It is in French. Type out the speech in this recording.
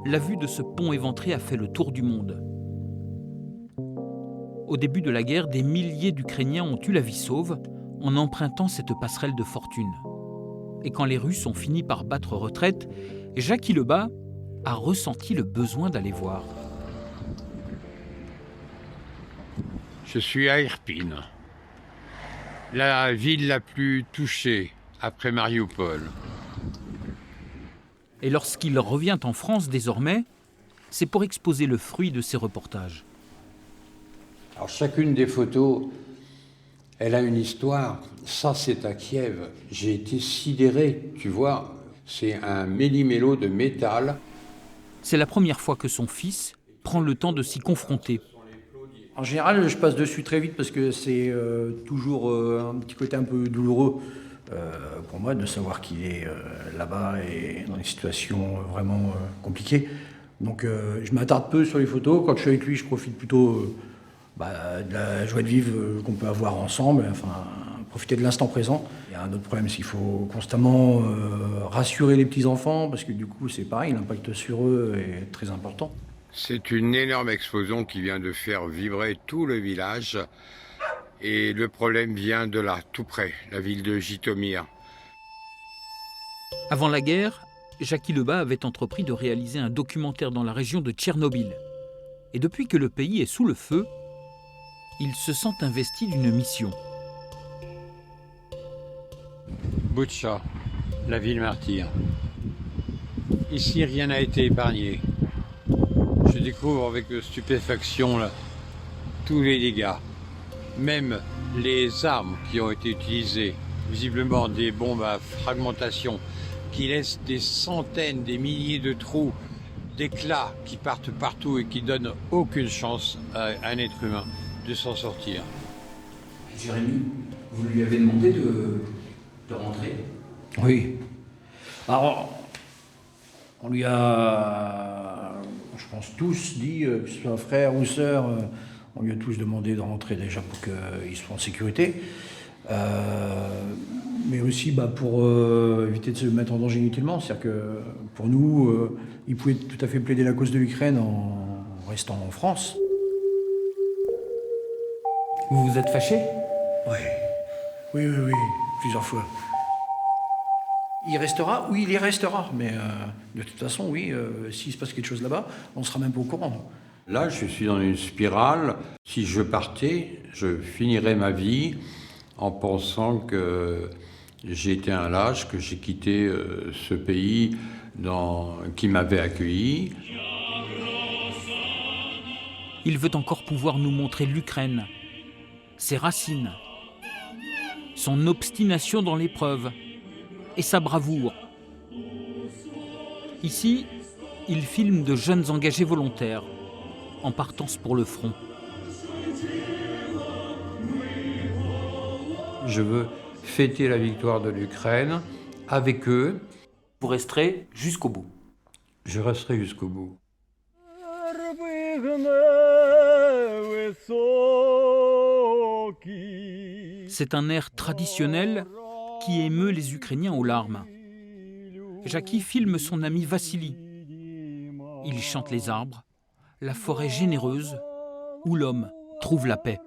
la vue de ce pont éventré a fait le tour du monde. Au début de la guerre, des milliers d'Ukrainiens ont eu la vie sauve en empruntant cette passerelle de fortune. Et quand les Russes ont fini par battre retraite, Jackie Lebas a ressenti le besoin d'aller voir. Je suis à Irpin, la ville la plus touchée après Mariupol. Et lorsqu'il revient en France désormais, c'est pour exposer le fruit de ses reportages. Alors chacune des photos, elle a une histoire. Ça, c'est à Kiev. J'ai été sidéré, tu vois. C'est un méli-mélo de métal. C'est la première fois que son fils prend le temps de s'y confronter. En général, je passe dessus très vite parce que c'est toujours un petit côté un peu douloureux pour moi de savoir qu'il est là-bas et dans des situations vraiment compliquées. Donc je m'attarde peu sur les photos. Quand je suis avec lui, je profite plutôt de la joie de vivre qu'on peut avoir ensemble, enfin profiter de l'instant présent. Il y a un autre problème, c'est qu'il faut constamment rassurer les petits-enfants parce que du coup, c'est pareil, l'impact sur eux est très important. C'est une énorme explosion qui vient de faire vibrer tout le village. Et le problème vient de là, tout près, la ville de Jitomir. Avant la guerre, Jackie Lebas avait entrepris de réaliser un documentaire dans la région de Tchernobyl. Et depuis que le pays est sous le feu, il se sent investi d'une mission. Boutcha, la ville martyre. Ici, rien n'a été épargné. Je découvre avec stupéfaction là, tous les dégâts, même les armes qui ont été utilisées, visiblement des bombes à fragmentation qui laissent des centaines, des milliers de trous, d'éclats qui partent partout et qui donnent aucune chance à un être humain de s'en sortir. Jérémy, vous lui avez demandé de rentrer? Oui. Alors, on lui a, je pense, tous dit, que ce soit frère ou sœur, on lui a tous demandé de rentrer déjà pour qu'il soit en sécurité. Mais aussi pour éviter de se mettre en danger inutilement. C'est-à-dire que pour nous, il pouvait tout à fait plaider la cause de l'Ukraine en restant en France. Vous vous êtes fâché? Oui, plusieurs fois. Il restera? Oui, il y restera. Mais de toute façon, oui, s'il se passe quelque chose là-bas, on ne sera même pas au courant. Là, je suis dans une spirale. Si je partais, je finirais ma vie en pensant que j'ai été un lâche, que j'ai quitté ce pays qui m'avait accueilli. Il veut encore pouvoir nous montrer l'Ukraine, ses racines, son obstination dans l'épreuve et sa bravoure. Ici, il filme de jeunes engagés volontaires en partance pour le front. Je veux fêter la victoire de l'Ukraine avec eux. Vous resterez jusqu'au bout. Je resterai jusqu'au bout. C'est un air traditionnel qui émeut les Ukrainiens aux larmes. Jackie filme son ami Vassili. Il chante les arbres, la forêt généreuse où l'homme trouve la paix.